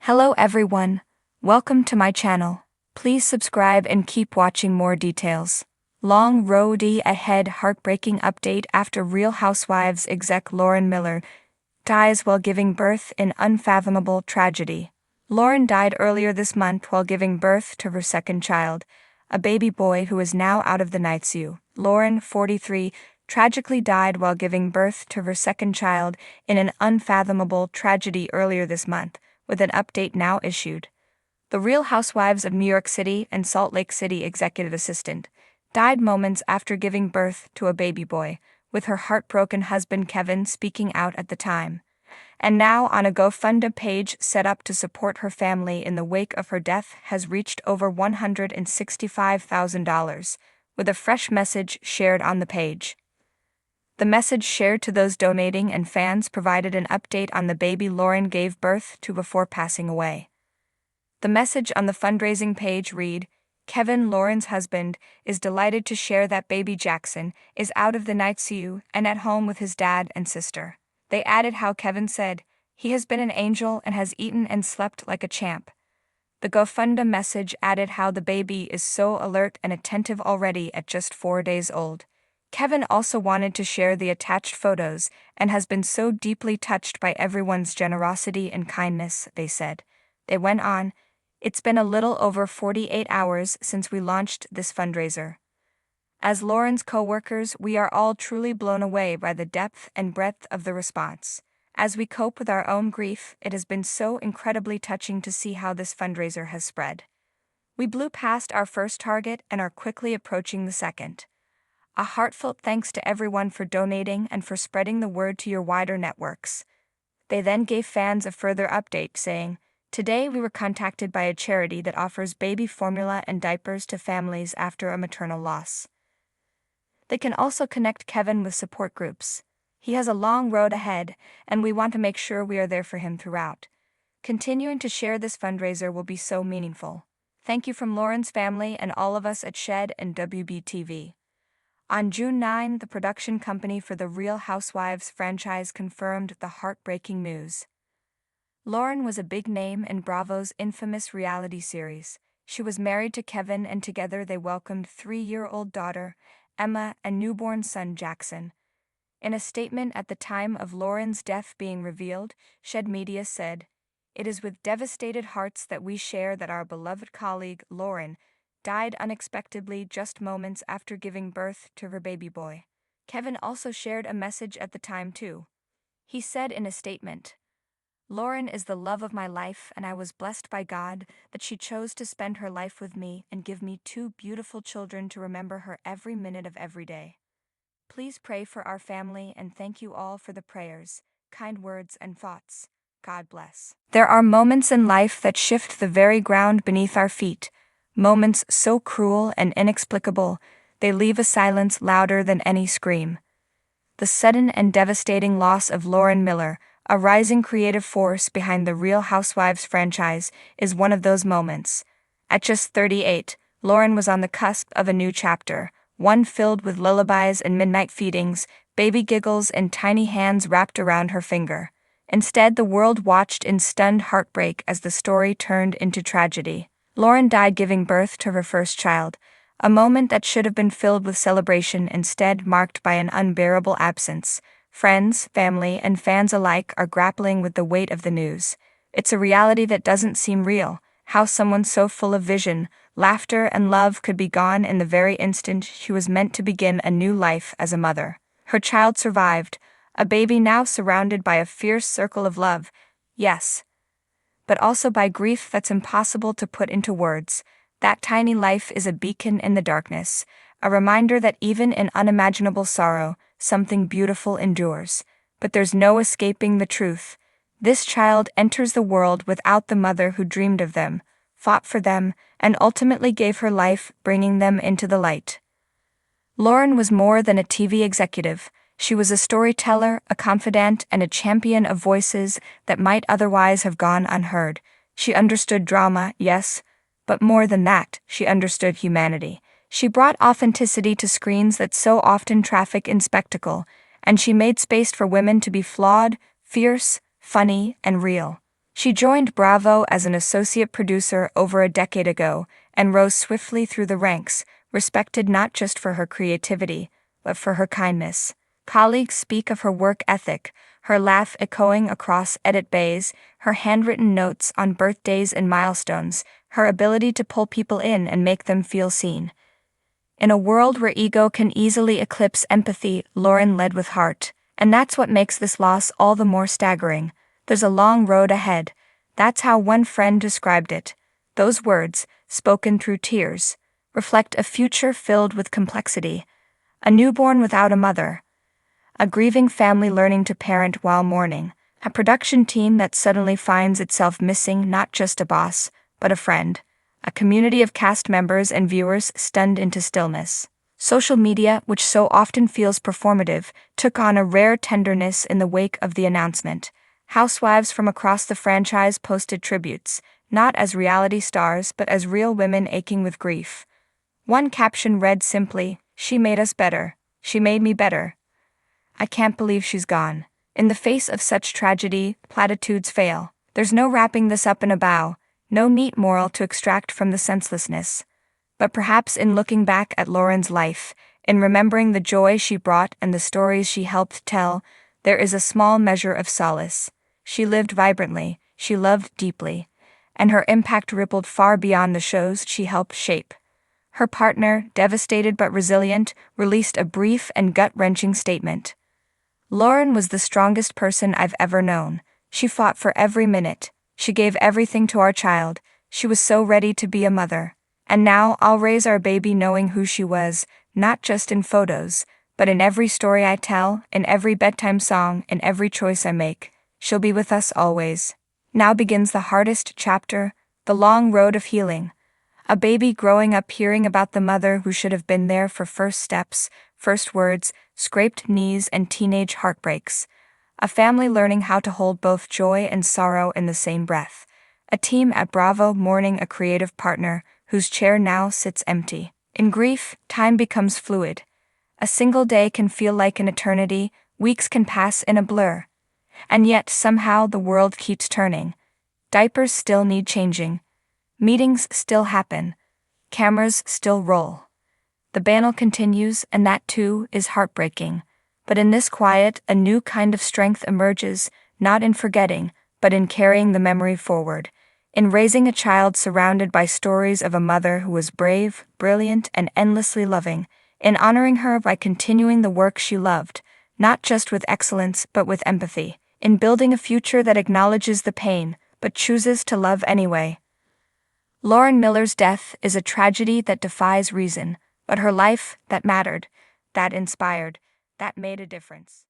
Hello everyone, welcome to my channel. Please subscribe and keep watching more details. Long road ahead. Heartbreaking update after Real Housewives exec Lauren Miller dies while giving birth in unfathomable tragedy. Lauren died earlier this month while giving birth to her second child, a baby boy who is now out of the NICU. Lauren, 43, tragically died while giving birth to her second child in an unfathomable tragedy earlier this month, with an update now issued. The Real Housewives of New York City and Salt Lake City executive assistant died moments after giving birth to a baby boy, with her heartbroken husband Kevin speaking out at the time. And now on a GoFundMe page set up to support her family in the wake of her death has reached over $165,000, with a fresh message shared on the page. The message shared to those donating and fans provided an update on the baby Lauren gave birth to before passing away. The message on the fundraising page read, "Kevin, Lauren's husband, is delighted to share that baby Jackson is out of the NICU and at home with his dad and sister." They added how Kevin said, "He has been an angel and has eaten and slept like a champ." The GoFundMe message added how the baby is so alert and attentive already at just 4 days old. Kevin also wanted to share the attached photos and has been so deeply touched by everyone's generosity and kindness, they said. They went on, "It's been a little over 48 hours since we launched this fundraiser. As Lauren's co-workers, we are all truly blown away by the depth and breadth of the response. As we cope with our own grief, it has been so incredibly touching to see how this fundraiser has spread. We blew past our first target and are quickly approaching the second. A heartfelt thanks to everyone for donating and for spreading the word to your wider networks." They then gave fans a further update, saying, "Today we were contacted by a charity that offers baby formula and diapers to families after a maternal loss. They can also connect Kevin with support groups. He has a long road ahead, and we want to make sure we are there for him throughout. Continuing to share this fundraiser will be so meaningful. Thank you from Lauren's family and all of us at Shed and WBTV." On June 9, the production company for the Real Housewives franchise confirmed the heartbreaking news. Lauren was a big name in Bravo's infamous reality series. She was married to Kevin and together they welcomed 3-year-old daughter, Emma, and newborn son Jackson. In a statement at the time of Lauren's death being revealed, Shed Media said, "It is with devastated hearts that we share that our beloved colleague, Lauren, died unexpectedly just moments after giving birth to her baby boy." Kevin also shared a message at the time too. He said in a statement, "Lauren is the love of my life and I was blessed by God that she chose to spend her life with me and give me 2 beautiful children to remember her every minute of every day. Please pray for our family and thank you all for the prayers, kind words and thoughts. God bless." There are moments in life that shift the very ground beneath our feet. Moments so cruel and inexplicable, they leave a silence louder than any scream. The sudden and devastating loss of Lauren Miller, a rising creative force behind the Real Housewives franchise, is one of those moments. At just 38, Lauren was on the cusp of a new chapter, one filled with lullabies and midnight feedings, baby giggles and tiny hands wrapped around her finger. Instead, the world watched in stunned heartbreak as the story turned into tragedy. Lauren died giving birth to her first child, a moment that should have been filled with celebration instead marked by an unbearable absence. Friends, family, and fans alike are grappling with the weight of the news. It's a reality that doesn't seem real, how someone so full of vision, laughter, and love could be gone in the very instant she was meant to begin a new life as a mother. Her child survived, a baby now surrounded by a fierce circle of love, yes, but also by grief that's impossible to put into words. That tiny life is a beacon in the darkness, a reminder that even in unimaginable sorrow, something beautiful endures. But there's no escaping the truth. This child enters the world without the mother who dreamed of them, fought for them, and ultimately gave her life, bringing them into the light. Lauren was more than a TV executive. She was a storyteller, a confidant, and a champion of voices that might otherwise have gone unheard. She understood drama, yes, but more than that, she understood humanity. She brought authenticity to screens that so often traffic in spectacle, and she made space for women to be flawed, fierce, funny, and real. She joined Bravo as an associate producer over a decade ago and rose swiftly through the ranks, respected not just for her creativity, but for her kindness. Colleagues speak of her work ethic, her laugh echoing across edit bays, her handwritten notes on birthdays and milestones, her ability to pull people in and make them feel seen. In a world where ego can easily eclipse empathy, Lauren led with heart. And that's what makes this loss all the more staggering. There's a long road ahead. That's how one friend described it. Those words, spoken through tears, reflect a future filled with complexity. A newborn without a mother. A grieving family learning to parent while mourning. A production team that suddenly finds itself missing not just a boss, but a friend. A community of cast members and viewers stunned into stillness. Social media, which so often feels performative, took on a rare tenderness in the wake of the announcement. Housewives from across the franchise posted tributes, not as reality stars but as real women aching with grief. One caption read simply, "She made us better. She made me better. I can't believe she's gone." In the face of such tragedy, platitudes fail. There's no wrapping this up in a bow, no neat moral to extract from the senselessness. But perhaps in looking back at Lauren's life, in remembering the joy she brought and the stories she helped tell, there is a small measure of solace. She lived vibrantly, she loved deeply, and her impact rippled far beyond the shows she helped shape. Her partner, devastated but resilient, released a brief and gut-wrenching statement. "Lauren was the strongest person I've ever known. She fought for every minute. She gave everything to our child. She was so ready to be a mother. And now I'll raise our baby knowing who she was, not just in photos, but in every story I tell, in every bedtime song, in every choice I make. She'll be with us always." Now begins the hardest chapter, the long road of healing. A baby growing up hearing about the mother who should have been there for first steps, first words, scraped knees, and teenage heartbreaks. A family learning how to hold both joy and sorrow in the same breath. A team at Bravo mourning a creative partner whose chair now sits empty. In grief, time becomes fluid. A single day can feel like an eternity, weeks can pass in a blur. And yet, somehow, the world keeps turning. Diapers still need changing. Meetings still happen. Cameras still roll. The battle continues, and that too is heartbreaking. But in this quiet, a new kind of strength emerges, not in forgetting, but in carrying the memory forward. In raising a child surrounded by stories of a mother who was brave, brilliant, and endlessly loving. In honoring her by continuing the work she loved, not just with excellence but with empathy. In building a future that acknowledges the pain, but chooses to love anyway. Lauren Miller's death is a tragedy that defies reason, but her life, that mattered, that inspired, that made a difference.